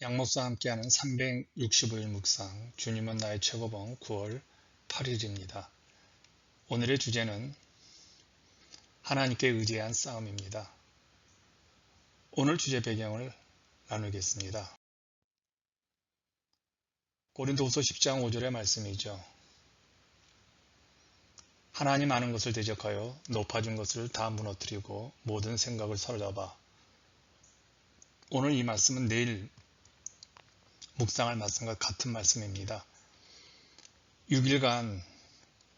양목사와 함께하는 365일 묵상, 주님은 나의 최고봉 9월 8일입니다. 오늘의 주제는 하나님께 의지한 싸움입니다. 오늘 주제 배경을 나누겠습니다. 고린도후서 10장 5절의 말씀이죠. 하나님 아는 것을 대적하여 높아진 것을 다 무너뜨리고 모든 생각을 사로잡아. 오늘 이 말씀은 내일 묵상할 말씀과 같은 말씀입니다. 6일간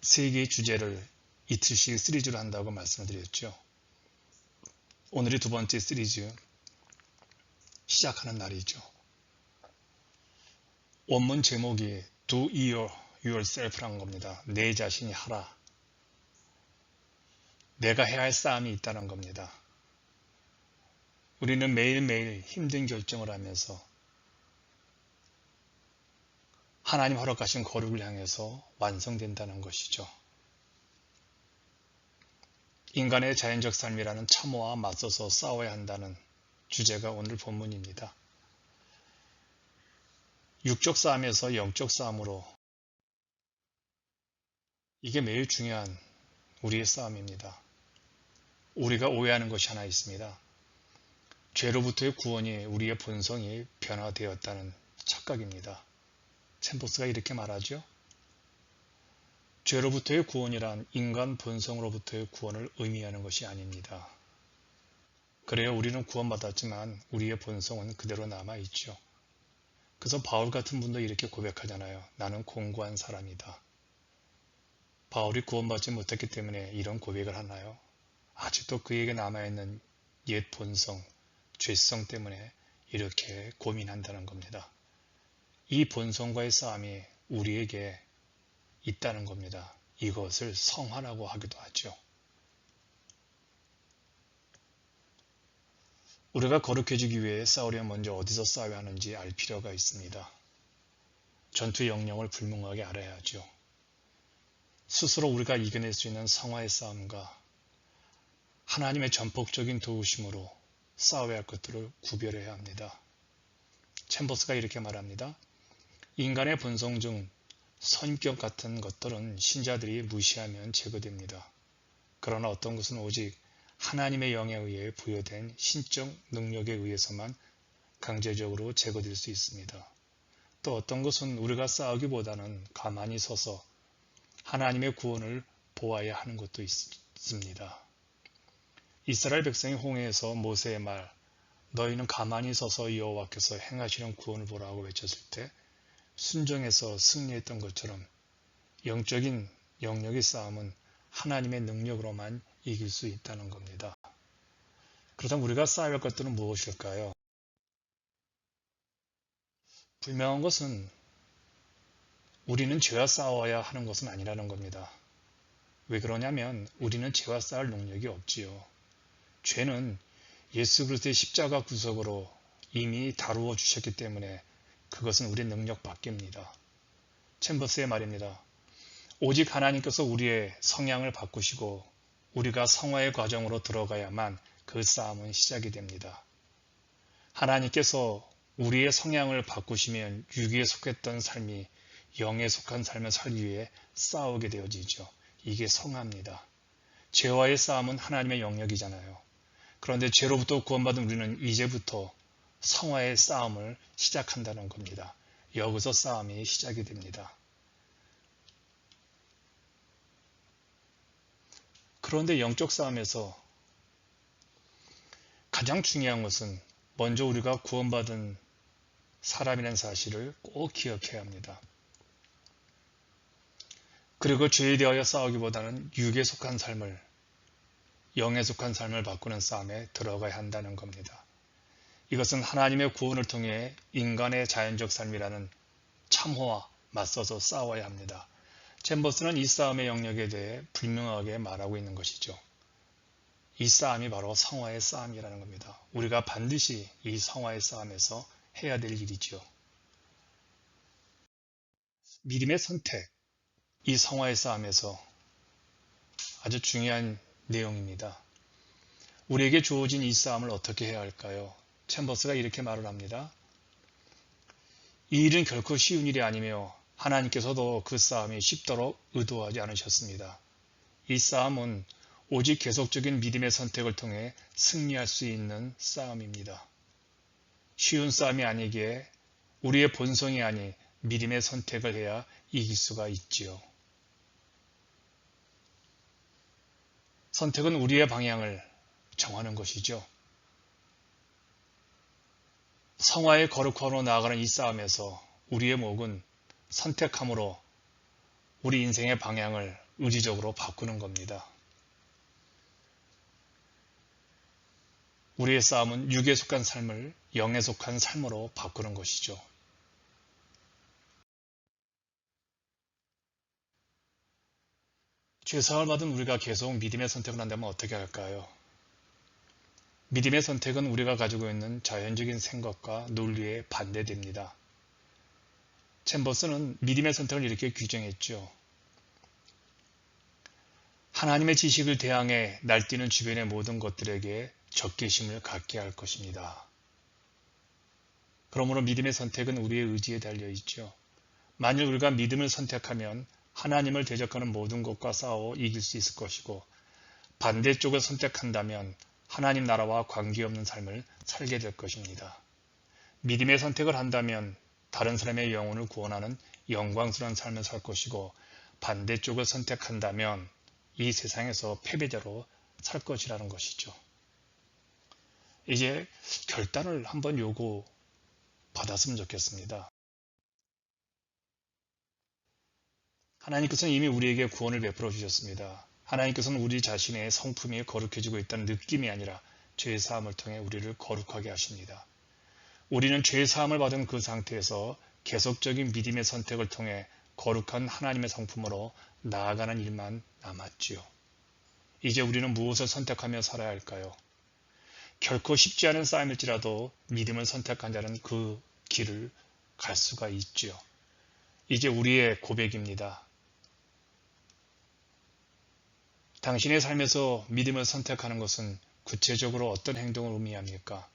3개의 주제를 이틀씩 시리즈로 한다고 말씀을 드렸죠. 오늘이 두 번째 시리즈 시작하는 날이죠. 원문 제목이 Do it yourself라는 겁니다. 내 자신이 하라. 내가 해야 할 싸움이 있다는 겁니다. 우리는 매일매일 힘든 결정을 하면서 하나님 허락하신 거룩을 향해서 완성된다는 것이죠. 인간의 자연적 삶이라는 참호와 맞서서 싸워야 한다는 주제가 오늘 본문입니다. 육적 싸움에서 영적 싸움으로 이게 매일 중요한 우리의 싸움입니다. 우리가 오해하는 것이 하나 있습니다. 죄로부터의 구원이 우리의 본성이 변화되었다는 착각입니다. 챔버스가 이렇게 말하죠. 죄로부터의 구원이란 인간 본성으로부터의 구원을 의미하는 것이 아닙니다. 그래요, 우리는 구원받았지만 우리의 본성은 그대로 남아있죠. 그래서 바울 같은 분도 이렇게 고백하잖아요. 나는 공고한 사람이다. 바울이 구원받지 못했기 때문에 이런 고백을 하나요? 아직도 그에게 남아있는 옛 본성, 죄성 때문에 이렇게 고민한다는 겁니다. 이 본성과의 싸움이 우리에게 있다는 겁니다. 이것을 성화라고 하기도 하죠. 우리가 거룩해지기 위해 싸우려면 먼저 어디서 싸워야 하는지 알 필요가 있습니다. 전투의 영역을 불명하게 알아야 하죠. 스스로 우리가 이겨낼 수 있는 성화의 싸움과 하나님의 전폭적인 도우심으로 싸워야 할 것들을 구별해야 합니다. 챔버스가 이렇게 말합니다. 인간의 본성 중 성격 같은 것들은 신자들이 무시하면 제거됩니다. 그러나 어떤 것은 오직 하나님의 영에 의해 부여된 신적 능력에 의해서만 강제적으로 제거될 수 있습니다. 또 어떤 것은 우리가 싸우기보다는 가만히 서서 하나님의 구원을 보아야 하는 것도 있습니다. 이스라엘 백성이 홍해에서 모세의 말, 너희는 가만히 서서 여호와께서 행하시는 구원을 보라고 외쳤을 때 순종해서 승리했던 것처럼 영적인 영역의 싸움은 하나님의 능력으로만 이길 수 있다는 겁니다. 그렇다면 우리가 싸워야 할 것들은 무엇일까요? 분명한 것은 우리는 죄와 싸워야 하는 것은 아니라는 겁니다. 왜 그러냐면 우리는 죄와 싸울 능력이 없지요. 죄는 예수 그리스도의 십자가 구속으로 이미 다루어 주셨기 때문에 그것은 우리 능력 밖입니다. 챔버스의 말입니다. 오직 하나님께서 우리의 성향을 바꾸시고 우리가 성화의 과정으로 들어가야만 그 싸움은 시작이 됩니다. 하나님께서 우리의 성향을 바꾸시면 육에 속했던 삶이 영에 속한 삶을 살기 위해 싸우게 되어지죠. 이게 성화입니다. 죄와의 싸움은 하나님의 영역이잖아요. 그런데 죄로부터 구원받은 우리는 이제부터 성화의 싸움을 시작한다는 겁니다. 여기서 싸움이 시작이 됩니다. 그런데 영적 싸움에서 가장 중요한 것은 먼저 우리가 구원받은 사람이라는 사실을 꼭 기억해야 합니다. 그리고 죄에 대하여 싸우기보다는 육에 속한 삶을, 영에 속한 삶을 바꾸는 싸움에 들어가야 한다는 겁니다. 이것은 하나님의 구원을 통해 인간의 자연적 삶이라는 참호와 맞서서 싸워야 합니다. 챔버스는 이 싸움의 영역에 대해 분명하게 말하고 있는 것이죠. 이 싸움이 바로 성화의 싸움이라는 겁니다. 우리가 반드시 이 성화의 싸움에서 해야 될 일이죠. 믿음의 선택, 이 성화의 싸움에서 아주 중요한 내용입니다. 우리에게 주어진 이 싸움을 어떻게 해야 할까요? 챔버스가 이렇게 말을 합니다. 이 일은 결코 쉬운 일이 아니며 하나님께서도 그 싸움이 쉽도록 의도하지 않으셨습니다. 이 싸움은 오직 계속적인 믿음의 선택을 통해 승리할 수 있는 싸움입니다. 쉬운 싸움이 아니기에 우리의 본성이 아닌 믿음의 선택을 해야 이길 수가 있지요. 선택은 우리의 방향을 정하는 것이죠. 성화의 거룩함으로 나아가는 이 싸움에서 우리의 목은 선택함으로 우리 인생의 방향을 의지적으로 바꾸는 겁니다. 우리의 싸움은 육에 속한 삶을 영에 속한 삶으로 바꾸는 것이죠. 죄사함을 받은 우리가 계속 믿음의 선택을 한다면 어떻게 할까요? 믿음의 선택은 우리가 가지고 있는 자연적인 생각과 논리에 반대됩니다. 챔버스는 믿음의 선택을 이렇게 규정했죠. 하나님의 지식을 대항해 날뛰는 주변의 모든 것들에게 적개심을 갖게 할 것입니다. 그러므로 믿음의 선택은 우리의 의지에 달려있죠. 만일 우리가 믿음을 선택하면 하나님을 대적하는 모든 것과 싸워 이길 수 있을 것이고, 반대쪽을 선택한다면 하나님 나라와 관계없는 삶을 살게 될 것입니다. 믿음의 선택을 한다면 다른 사람의 영혼을 구원하는 영광스러운 삶을 살 것이고, 반대쪽을 선택한다면 이 세상에서 패배자로 살 것이라는 것이죠. 이제 결단을 한번 요구받았으면 좋겠습니다. 하나님께서는 이미 우리에게 구원을 베풀어 주셨습니다. 하나님께서는 우리 자신의 성품이 거룩해지고 있다는 느낌이 아니라 죄사함을 통해 우리를 거룩하게 하십니다. 우리는 죄사함을 받은 그 상태에서 계속적인 믿음의 선택을 통해 거룩한 하나님의 성품으로 나아가는 일만 남았지요. 이제 우리는 무엇을 선택하며 살아야 할까요? 결코 쉽지 않은 싸움일지라도 믿음을 선택한 자는 그 길을 갈 수가 있지요. 이제 우리의 고백입니다. 당신의 삶에서 믿음을 선택하는 것은 구체적으로 어떤 행동을 의미합니까?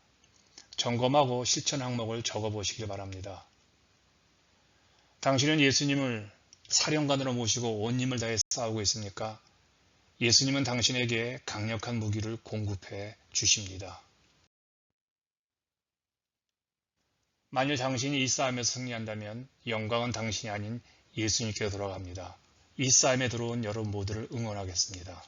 점검하고 실천 항목을 적어보시길 바랍니다. 당신은 예수님을 사령관으로 모시고 온 힘을 다해 싸우고 있습니까? 예수님은 당신에게 강력한 무기를 공급해 주십니다. 만일 당신이 이 싸움에서 승리한다면 영광은 당신이 아닌 예수님께 돌아갑니다. 이 싸움에 들어온 여러분 모두를 응원하겠습니다.